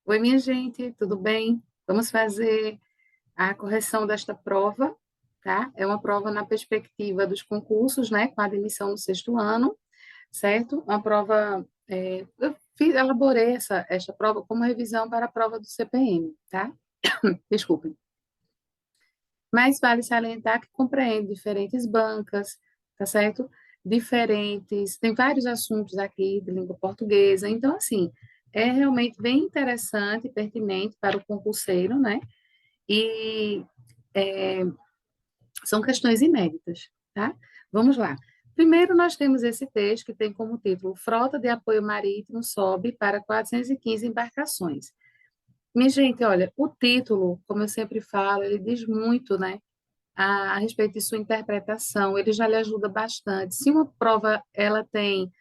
Oi, minha gente, tudo bem? Vamos fazer a correção desta prova, tá? É uma prova na perspectiva dos concursos, né, com a admissão no sexto ano, certo? Uma prova, elaborei esta prova como revisão para a prova do CPM, tá? Desculpem. Mas vale salientar que compreende diferentes bancas, tá certo? Diferentes, tem vários assuntos aqui de língua portuguesa, então, assim, é realmente bem interessante e pertinente para o concurseiro, né? E é, são questões inéditas, tá? Vamos lá. Primeiro, nós temos esse texto que tem como título Frota de Apoio Marítimo sobe para 415 embarcações. Minha gente, olha, o título, como eu sempre falo, ele diz muito, né? A respeito de sua interpretação, ele já lhe ajuda bastante. Se uma prova ela tem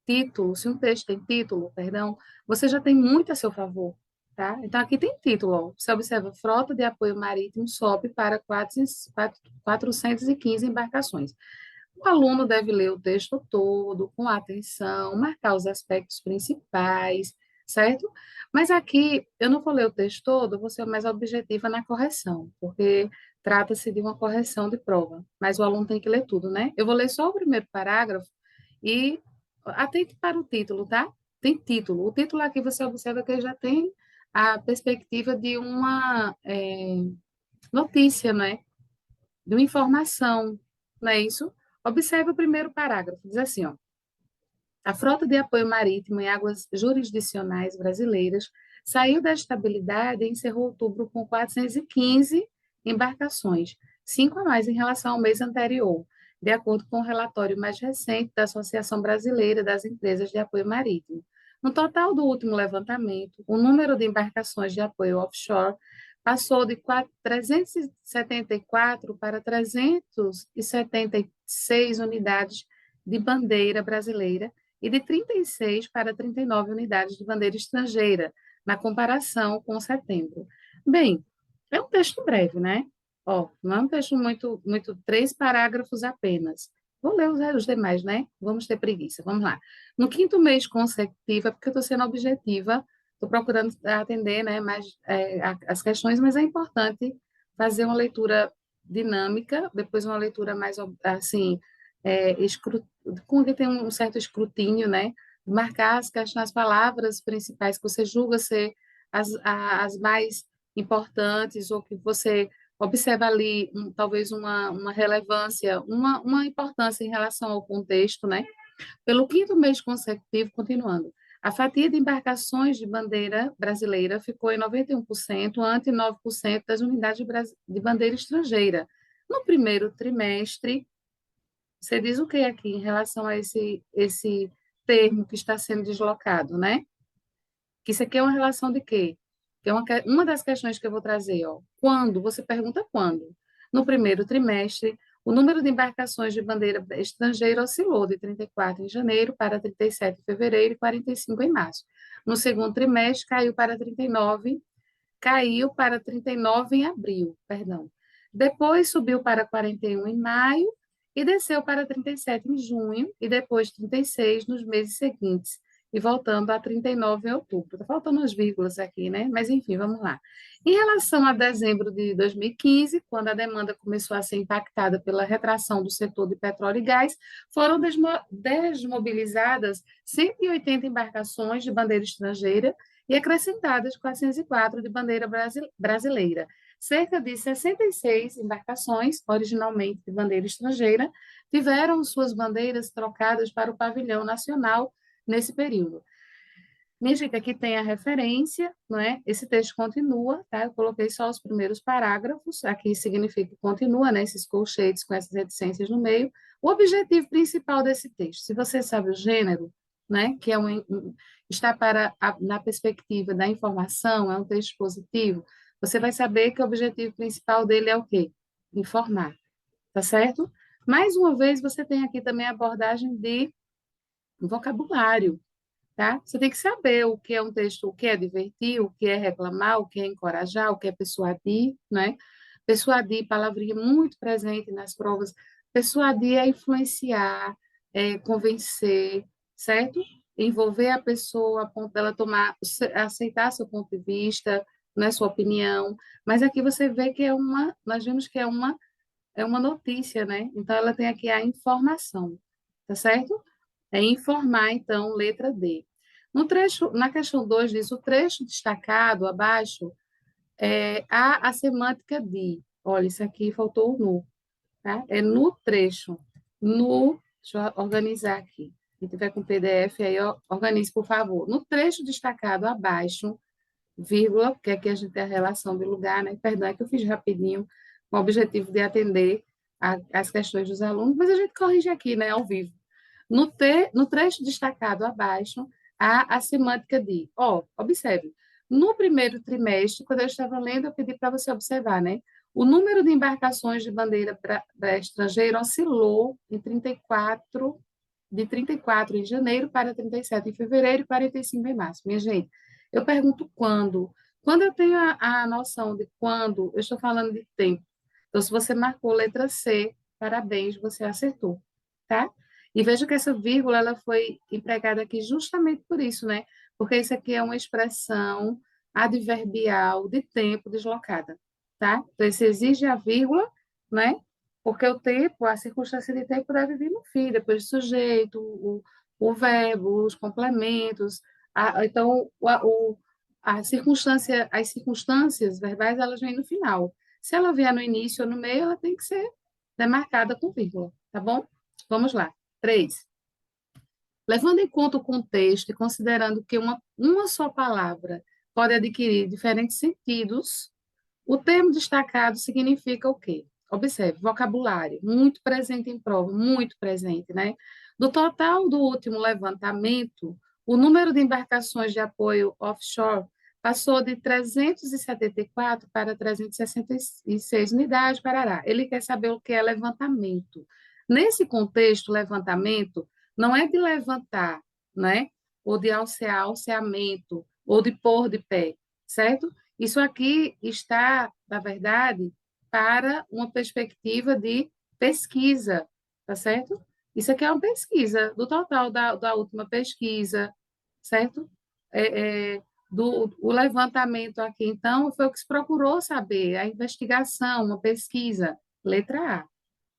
título, se um texto tem título, perdão, você já tem muito a seu favor, tá? Então aqui tem título, ó. Você observa, frota de apoio marítimo sobe para 415 embarcações. O aluno deve ler o texto todo, com atenção, marcar os aspectos principais, certo? Mas aqui, eu não vou ler o texto todo, vou ser mais objetiva na correção, porque trata-se de uma correção de prova, mas o aluno tem que ler tudo, né? Eu vou ler só o primeiro parágrafo e atente para o título, tá? Tem título. O título aqui você observa que ele já tem a perspectiva de uma notícia, né? De uma informação, não é isso? Observe o primeiro parágrafo, diz assim, ó. A frota de apoio marítimo em águas jurisdicionais brasileiras saiu da estabilidade e encerrou outubro com 415 embarcações, 5 a mais em relação ao mês anterior, de acordo com o relatório mais recente da Associação Brasileira das Empresas de Apoio Marítimo. No total do último levantamento, o número de embarcações de apoio offshore passou de 374 para 376 unidades de bandeira brasileira e de 36 para 39 unidades de bandeira estrangeira, na comparação com setembro. Bem, é um texto breve, né? Ó, não é um texto muito, 3 parágrafos apenas. Vou ler os demais, né? Vamos ter preguiça. Vamos lá. No quinto mês consecutivo, é porque eu estou sendo objetiva, estou procurando atender, né, mais as questões, mas é importante fazer uma leitura dinâmica, depois uma leitura mais, assim, com que tem um certo escrutínio, né? Marcar as palavras principais que você julga ser as mais importantes, ou que você observa ali, talvez uma relevância, uma importância em relação ao contexto, né? Pelo quinto mês consecutivo, continuando, a fatia de embarcações de bandeira brasileira ficou em 91%, ante 9% das unidades de bandeira estrangeira. No primeiro trimestre, você diz o que aqui em relação a esse termo que está sendo deslocado, né? Que isso aqui é uma relação de quê? Que é uma das questões que eu vou trazer, ó. Quando? Você pergunta quando. No primeiro trimestre, o número de embarcações de bandeira estrangeira oscilou de 34 em janeiro para 37 em fevereiro e 45 em março. No segundo trimestre, caiu para 39 em abril, perdão. Depois subiu para 41 em maio e desceu para 37 em junho e depois 36 nos meses seguintes e voltando a 39 em outubro. Está faltando umas vírgulas aqui, né? Mas enfim, vamos lá. Em relação a dezembro de 2015, quando a demanda começou a ser impactada pela retração do setor de petróleo e gás, foram desmobilizadas 180 embarcações de bandeira estrangeira e acrescentadas 404 de bandeira brasileira. Cerca de 66 embarcações, originalmente de bandeira estrangeira, tiveram suas bandeiras trocadas para o pavilhão nacional nesse período. Minha gente, aqui tem a referência, não é? Esse texto continua, tá? Eu coloquei só os primeiros parágrafos, aqui significa que continua, né? Esses colchetes com essas reticências no meio. O objetivo principal desse texto, se você sabe o gênero, né? Que é está na perspectiva da informação, é um texto positivo, você vai saber que o objetivo principal dele é o quê? Informar, tá certo? Mais uma vez, você tem aqui também a abordagem de vocabulário, tá? Você tem que saber o que é um texto, o que é divertir, o que é reclamar, o que é encorajar, o que é persuadir, né? Persuadir, palavrinha muito presente nas provas. Persuadir é influenciar, é convencer, certo? envolver a pessoa a ponto dela tomar, aceitar seu ponto de vista, não é sua opinião, mas aqui você vê que nós vimos que é uma notícia, né? Então ela tem aqui a informação, tá certo? É informar, então, letra D. No trecho, na questão 2 diz, o trecho destacado abaixo há a semântica de. Olha, isso aqui faltou o no, tá? É no trecho. No, deixa eu organizar aqui. Quem tiver com PDF, aí organize, por favor. No trecho destacado abaixo, vírgula, porque aqui a gente tem a relação de lugar, né? Perdão, é que eu fiz rapidinho, com o objetivo de atender as questões dos alunos, mas a gente corrige aqui, né, ao vivo. No trecho destacado abaixo, há a semântica de. Observe, no primeiro trimestre, quando eu estava lendo, eu pedi para você observar, né? O número de embarcações de bandeira estrangeira oscilou de 34 em janeiro para 37 em fevereiro e 45 em março. Minha gente, eu pergunto quando. Quando eu tenho a noção de quando, eu estou falando de tempo. Então, se você marcou letra C, parabéns, você acertou, tá? E veja que essa vírgula ela foi empregada aqui justamente por isso, né? Porque isso aqui é uma expressão adverbial de tempo deslocada, tá? Então, isso exige a vírgula, né? Porque o tempo, a circunstância de tempo deve vir no fim, depois do sujeito, o verbo, os complementos. Então, as circunstâncias verbais, elas vêm no final. Se ela vier no início ou no meio, ela tem que ser demarcada com vírgula, tá bom? Vamos lá. 3. Levando em conta o contexto e considerando que uma só palavra pode adquirir diferentes sentidos, o termo destacado significa o quê? Observe, vocabulário, muito presente em prova, muito presente, né? Do total do último levantamento, o número de embarcações de apoio offshore passou de 374 para 366 unidades, parará. Ele quer saber o que é levantamento. Nesse contexto, levantamento não é de levantar, né? Ou de alcear, alceamento, ou de pôr de pé, certo? Isso aqui está, na verdade, para uma perspectiva de pesquisa, tá certo? Isso aqui é uma pesquisa do total da última pesquisa, certo? O levantamento aqui, então, foi o que se procurou saber, a investigação, uma pesquisa, letra A,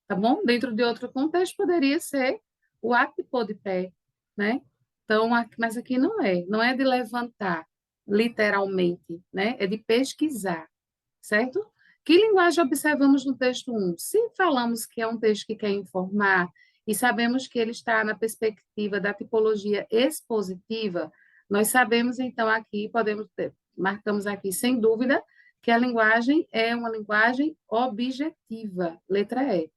tá bom? Dentro de outro contexto, poderia ser o ato de pôr de pé, né? Então, mas aqui não é de levantar, literalmente, né? É de pesquisar, certo? Que linguagem observamos no texto 1? Se falamos que é um texto que quer informar e sabemos que ele está na perspectiva da tipologia expositiva, nós sabemos, então, aqui, marcamos aqui, sem dúvida, que a linguagem é uma linguagem objetiva, letra E,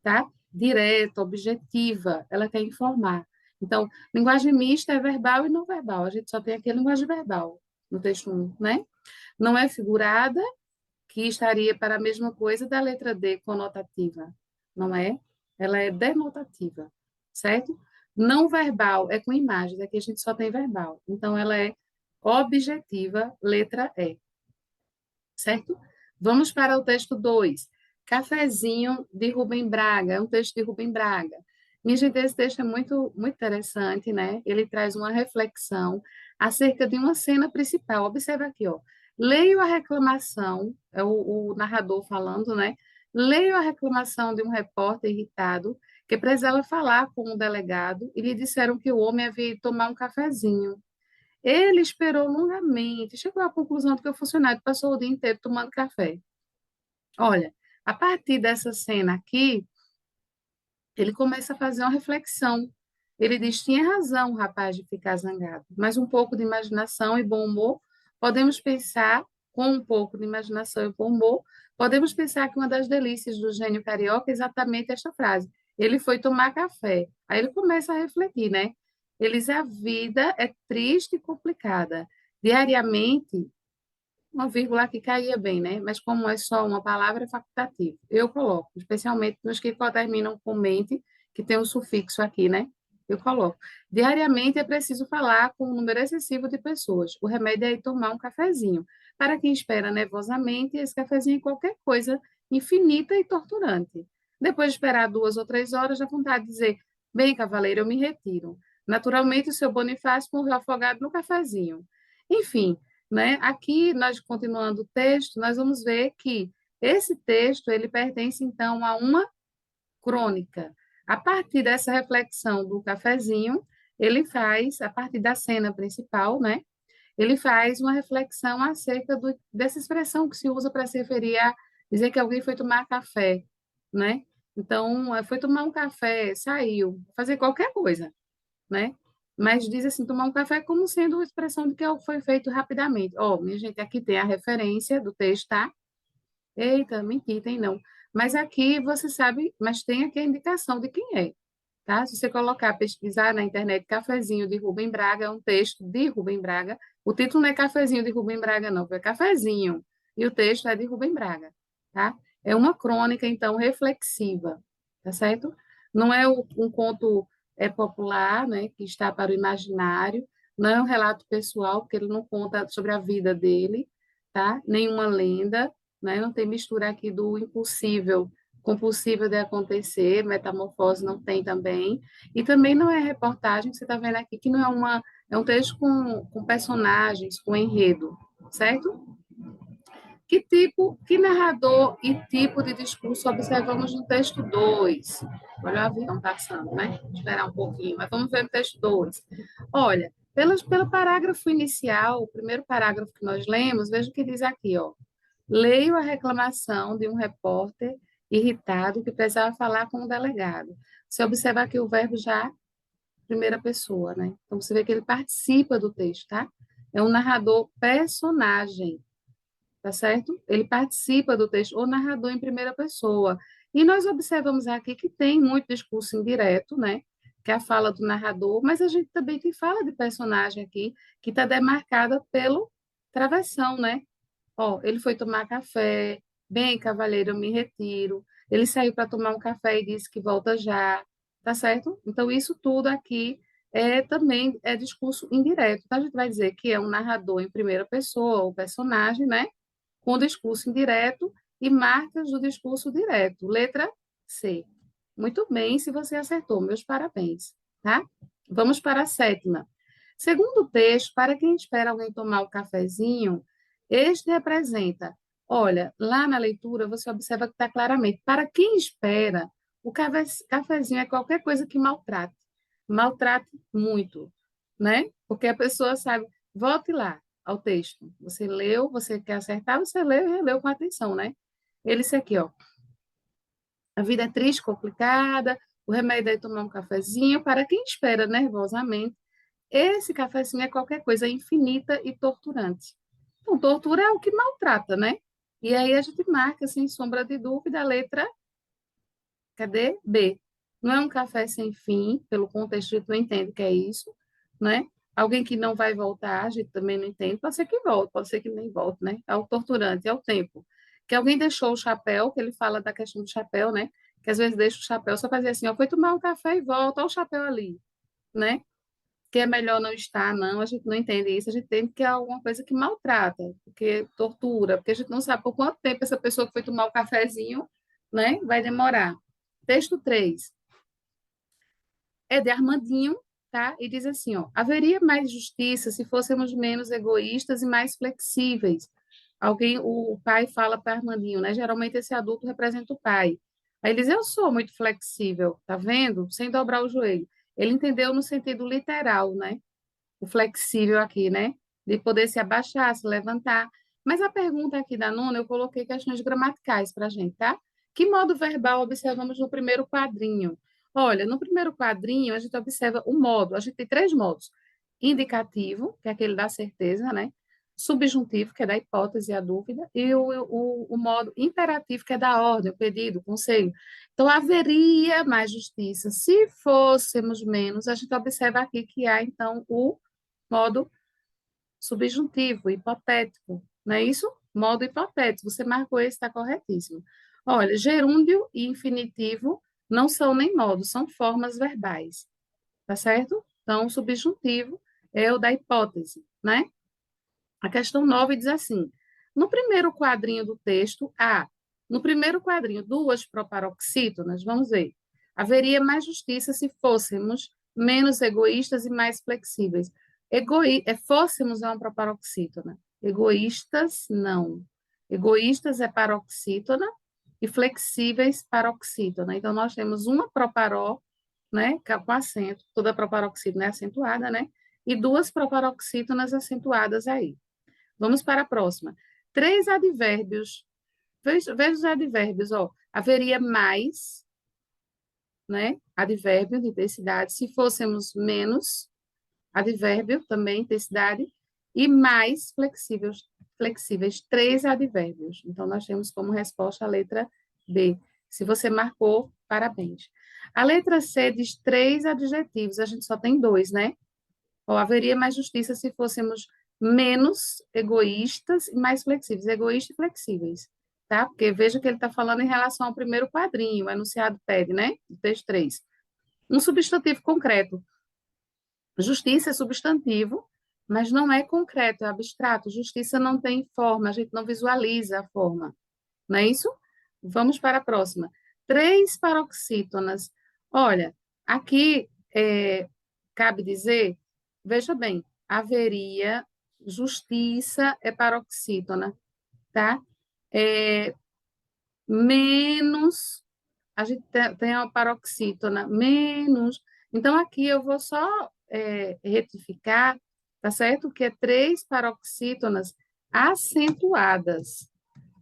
tá? Direta, objetiva, ela quer informar. Então, linguagem mista é verbal e não verbal. A gente só tem aqui a linguagem verbal no texto 1, né? Não é figurada, que estaria para a mesma coisa da letra D, conotativa. Não é? Ela é denotativa, certo? Não verbal é com imagens, aqui a gente só tem verbal. Então, ela é objetiva, letra E, certo? Vamos para o texto 2. Cafezinho de Rubem Braga, é um texto de Rubem Braga. Minha gente, esse texto é muito interessante, né? Ele traz uma reflexão acerca de uma cena principal. Observa aqui, ó. Leio a reclamação, é o narrador falando, né? Leio a reclamação de um repórter irritado que precisava falar com um delegado e lhe disseram que o homem havia ido tomar um cafezinho. Ele esperou longamente, chegou à conclusão de que o funcionário passou o dia inteiro tomando café. Olha, a partir dessa cena aqui, ele começa a fazer uma reflexão. Ele diz: tinha razão o rapaz de ficar zangado, mas um pouco de imaginação e bom humor, podemos pensar, com um pouco de imaginação e bom humor, podemos pensar que uma das delícias do gênio carioca é exatamente esta frase. Ele foi tomar café. Aí ele começa a refletir, né? Eles, a vida é triste e complicada. Diariamente, uma vírgula que caía bem, né? Mas como é só uma palavra, é facultativo. Eu coloco, especialmente nos que terminam com mente, que tem um sufixo aqui, né? Eu coloco. Diariamente é preciso falar com um número excessivo de pessoas. O remédio é ir tomar um cafezinho. Para quem espera nervosamente, esse cafezinho é qualquer coisa infinita e torturante. Depois de esperar 2 ou 3 horas, dá vontade de dizer: bem, cavaleiro, eu me retiro. Naturalmente, o seu Bonifácio morreu afogado no cafezinho. Enfim, né? Aqui, nós continuando o texto, nós vamos ver que esse texto ele pertence, então, a uma crônica. A partir dessa reflexão do cafezinho, ele faz, a partir da cena principal, né? Ele faz uma reflexão acerca dessa expressão que se usa para se referir a dizer que alguém foi tomar café, né? Então, foi tomar um café, saiu, fazer qualquer coisa, né? Mas diz assim, tomar um café como sendo uma expressão de que algo foi feito rapidamente. Ó, minha gente, aqui tem a referência do texto, tá? Eita, mentira, tem não. Mas aqui você sabe, mas tem aqui a indicação de quem é, tá? Se você colocar, pesquisar na internet Cafezinho de Rubem Braga, é um texto de Rubem Braga. O título não é Cafezinho de Rubem Braga, não, é Cafezinho. E o texto é de Rubem Braga, tá? É uma crônica, então, reflexiva, tá certo? Não é um conto popular, né, que está para o imaginário, não é um relato pessoal, porque ele não conta sobre a vida dele, tá? Nenhuma lenda, né? Não tem mistura aqui do impossível com o possível de acontecer, metamorfose não tem também, e também não é reportagem, que você está vendo aqui, que não é é um texto com personagens, com enredo, certo? Que tipo, que narrador e tipo de discurso observamos no texto 2? Olha o avião passando, né? Esperar um pouquinho, mas vamos ver o texto 2. Olha, pelo parágrafo inicial, o primeiro parágrafo que nós lemos, veja o que diz aqui, ó. Leio a reclamação de um repórter irritado que precisava falar com o delegado. Você observa aqui o verbo já primeira pessoa, né? Então você vê que ele participa do texto, tá? É um narrador personagem, tá certo? Ele participa do texto, o narrador em primeira pessoa. E nós observamos aqui que tem muito discurso indireto, né? Que é a fala do narrador, mas a gente também tem fala de personagem aqui, que está demarcada pelo travessão, né? Ó, ele foi tomar café, bem, cavalheiro, eu me retiro. Ele saiu para tomar um café e disse que volta já, tá certo? Então, isso tudo aqui também é discurso indireto. Então, a gente vai dizer que é um narrador em primeira pessoa, o personagem, né? Com discurso indireto e marcas do discurso direto. Letra C. Muito bem, se você acertou, meus parabéns, tá? Vamos para a sétima. Segundo o texto, para quem espera alguém tomar o cafezinho, este representa, olha, lá na leitura você observa que está claramente, para quem espera, o cafezinho é qualquer coisa que maltrate muito, né? Porque a pessoa sabe, volte lá ao texto. Você leu, você quer acertar, você leu e releu com atenção, né? Ele disse aqui, ó, a vida é triste, complicada, o remédio é tomar um cafezinho, para quem espera nervosamente, esse cafezinho é qualquer coisa infinita e torturante. Então, tortura é o que maltrata, né? E aí a gente marca, sem sombra de dúvida, a letra, cadê? B. Não é um café sem fim, pelo contexto a gente não entende que é isso, né? Alguém que não vai voltar, a gente também não entende, pode ser que volte, pode ser que nem volte, né? É o torturante, é o tempo. Que alguém deixou o chapéu, que ele fala da questão do chapéu, né? Que às vezes deixa o chapéu só fazer assim, ó, foi tomar um café e volta, olha o chapéu ali, né? Que é melhor não estar, não, a gente não entende isso, a gente entende que é alguma coisa que maltrata, porque tortura, porque a gente não sabe por quanto tempo essa pessoa que foi tomar o cafezinho, né, vai demorar. Texto 3 é de Armandinho, tá? E diz assim, ó, haveria mais justiça se fôssemos menos egoístas e mais flexíveis. Alguém, o pai fala para Armandinho, né? Geralmente esse adulto representa o pai. Aí ele diz, eu sou muito flexível, tá vendo? Sem dobrar o joelho. Ele entendeu no sentido literal, né? O flexível aqui, né? De poder se abaixar, se levantar. Mas a pergunta aqui da nona, eu coloquei questões gramaticais para a gente, tá? Que modo verbal observamos no primeiro quadrinho? Olha, no primeiro quadrinho, a gente observa o modo. A gente tem três modos. Indicativo, que é aquele da certeza, né? Subjuntivo, que é da hipótese e a dúvida. E o modo imperativo, que é da ordem, o pedido, o conselho. Então, haveria mais justiça. Se fôssemos menos, a gente observa aqui que há, então, o modo subjuntivo, hipotético, não é isso? Modo hipotético, você marcou esse, está corretíssimo. Olha, gerúndio e infinitivo não são nem modos, são formas verbais, tá certo? Então, o subjuntivo é o da hipótese, né? A questão 9 diz assim, no primeiro quadrinho do texto, no primeiro quadrinho, duas proparoxítonas, vamos ver, haveria mais justiça se fôssemos menos egoístas e mais flexíveis. Fôssemos é uma proparoxítona. Egoístas, não. Egoístas é paroxítona e flexíveis, paroxítona. Então, nós temos uma proparó, né, com acento, toda proparoxítona é acentuada, né, e duas proparoxítonas acentuadas aí. Vamos para a próxima. 3 advérbios. Veja os advérbios, ó. Haveria mais, né, advérbio de intensidade, se fôssemos menos, advérbio também, intensidade, e mais flexíveis, 3 advérbios. Então, nós temos como resposta a letra B. Se você marcou, parabéns. A letra C diz 3 adjetivos, a gente só tem 2, né? Ou haveria mais justiça se fôssemos menos egoístas e mais flexíveis, egoístas e flexíveis, tá? Porque veja que ele está falando em relação ao primeiro quadrinho, o enunciado pede, né? Do texto 3. Um substantivo concreto. Justiça é substantivo, mas não é concreto, é abstrato. Justiça não tem forma, a gente não visualiza a forma. Não é isso? Vamos para a próxima. 3 paroxítonas. Olha, aqui cabe dizer, veja bem, haveria, justiça é paroxítona, tá? É, menos, a gente tem a paroxítona, menos. Então, aqui eu vou só retificar, tá certo? Que é 3 paroxítonas acentuadas.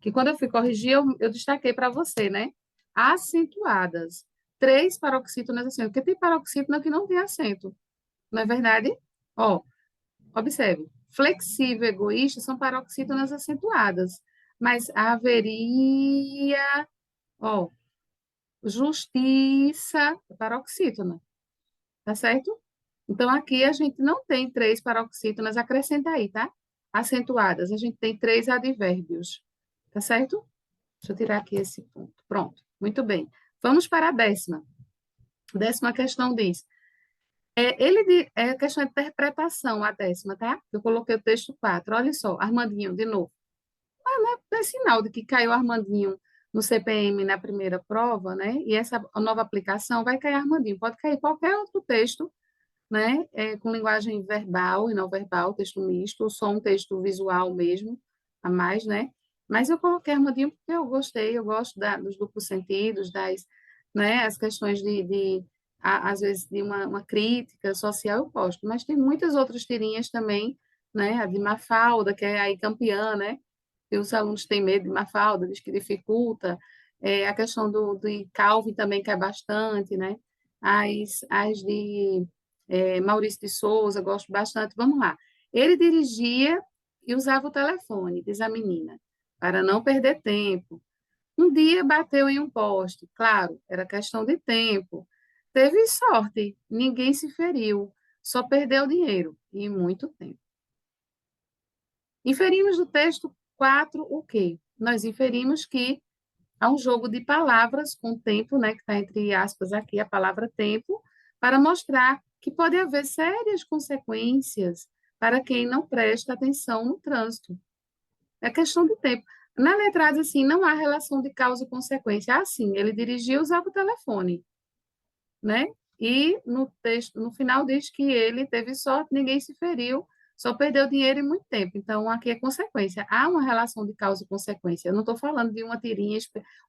Que quando eu fui corrigir, eu destaquei para você, né? Acentuadas. 3 paroxítonas assim, porque tem paroxítona que não tem acento, não é verdade? Ó, observe. Flexível e egoísta são paroxítonas acentuadas, mas haveria, ó, justiça, paroxítona, tá certo? Então, aqui a gente não tem 3 paroxítonas, acrescenta aí, tá? Acentuadas, a gente tem 3 advérbios, tá certo? Deixa eu tirar aqui esse ponto. Pronto, muito bem. Vamos para a décima. Décima questão diz, é questão de interpretação, a décima, tá? Eu coloquei o texto 4. Olha só, Armandinho, de novo. Não é sinal de que caiu Armandinho no CPM na primeira prova, né? E essa nova aplicação vai cair Armandinho. Pode cair qualquer outro texto, né? Com linguagem verbal e não verbal, texto misto, ou só um texto visual mesmo, a mais, né? Mas eu coloquei Armandinho porque eu gostei, eu gosto dos duplos sentidos, né? As questões às vezes, de uma crítica social, eu gosto. Mas tem muitas outras tirinhas também, né? A de Mafalda, que é aí campeã, né? E os alunos têm medo de Mafalda, diz que dificulta. A questão do Calvin também cai bastante, né? As de Maurício de Souza, gosto bastante. Vamos lá. Ele dirigia e usava o telefone, diz a menina, para não perder tempo. Um dia bateu em um poste. Claro, era questão de tempo. Teve sorte, ninguém se feriu, só perdeu dinheiro e muito tempo. Inferimos do texto 4 o quê? Nós inferimos que há um jogo de palavras com tempo, né, que está entre aspas aqui, a palavra tempo, para mostrar que pode haver sérias consequências para quem não presta atenção no trânsito. É questão de tempo. Na letra A diz assim, não há relação de causa e consequência. Ah, sim, ele dirigiu e usava o telefone, né? E no texto, no final diz que ele teve sorte, ninguém se feriu, só perdeu dinheiro e muito tempo. Então, aqui é consequência. Há uma relação de causa e consequência. Eu não estou falando de uma tirinha,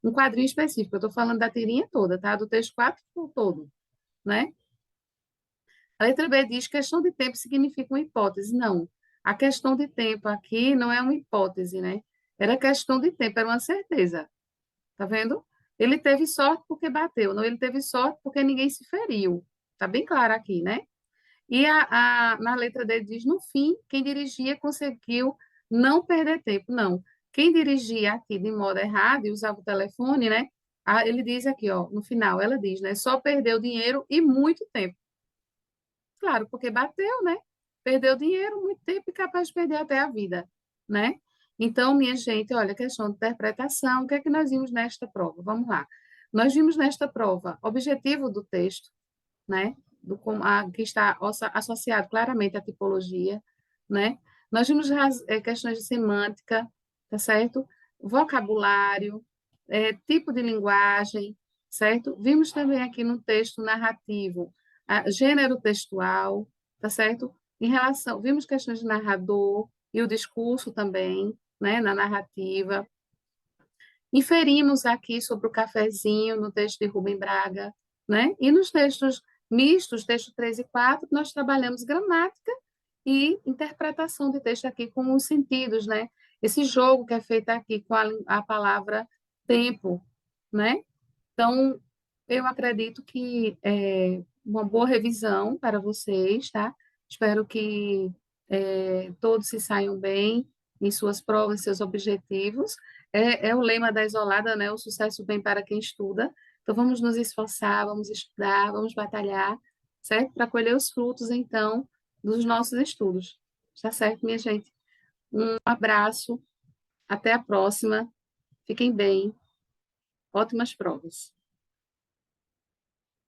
um quadrinho específico, eu estou falando da tirinha toda, tá? Do texto 4 todo, né? A letra B diz questão de tempo significa uma hipótese. Não. A questão de tempo aqui não é uma hipótese, né? Era questão de tempo, era uma certeza. Tá vendo? Ele teve sorte porque bateu, não, ele teve sorte porque ninguém se feriu. Tá bem claro aqui, né? E na letra D diz, no fim, quem dirigia conseguiu não perder tempo. Não. Quem dirigia aqui de modo errado e usava o telefone, né? Ele diz aqui, ó, no final, ela diz, né? Só perdeu dinheiro e muito tempo. Claro, porque bateu, né? Perdeu dinheiro, muito tempo e capaz de perder até a vida, né? Então, minha gente, olha, questão de interpretação, o que é que nós vimos nesta prova? Vamos lá. Nós vimos nesta prova objetivo do texto, né? Que está associado claramente à tipologia, né? Nós vimos questões de semântica, tá certo? Vocabulário, tipo de linguagem, certo? Vimos também aqui no texto narrativo gênero textual, tá certo? Em relação, vimos questões de narrador e o discurso também, né, na narrativa. Inferimos aqui sobre o cafezinho no texto de Rubem Braga, né? E nos textos mistos, texto 3 e 4, nós trabalhamos gramática e interpretação de texto aqui com os sentidos, né? Esse jogo que é feito aqui com a palavra tempo, né? Então, eu acredito que é uma boa revisão para vocês, tá? Espero que todos se saiam bem em suas provas, seus objetivos. É o lema da Isolada, né? O sucesso vem para quem estuda. Então, vamos nos esforçar, vamos estudar, vamos batalhar, certo? Para colher os frutos, então, dos nossos estudos. Tá certo, minha gente? Um abraço, até a próxima. Fiquem bem. Ótimas provas.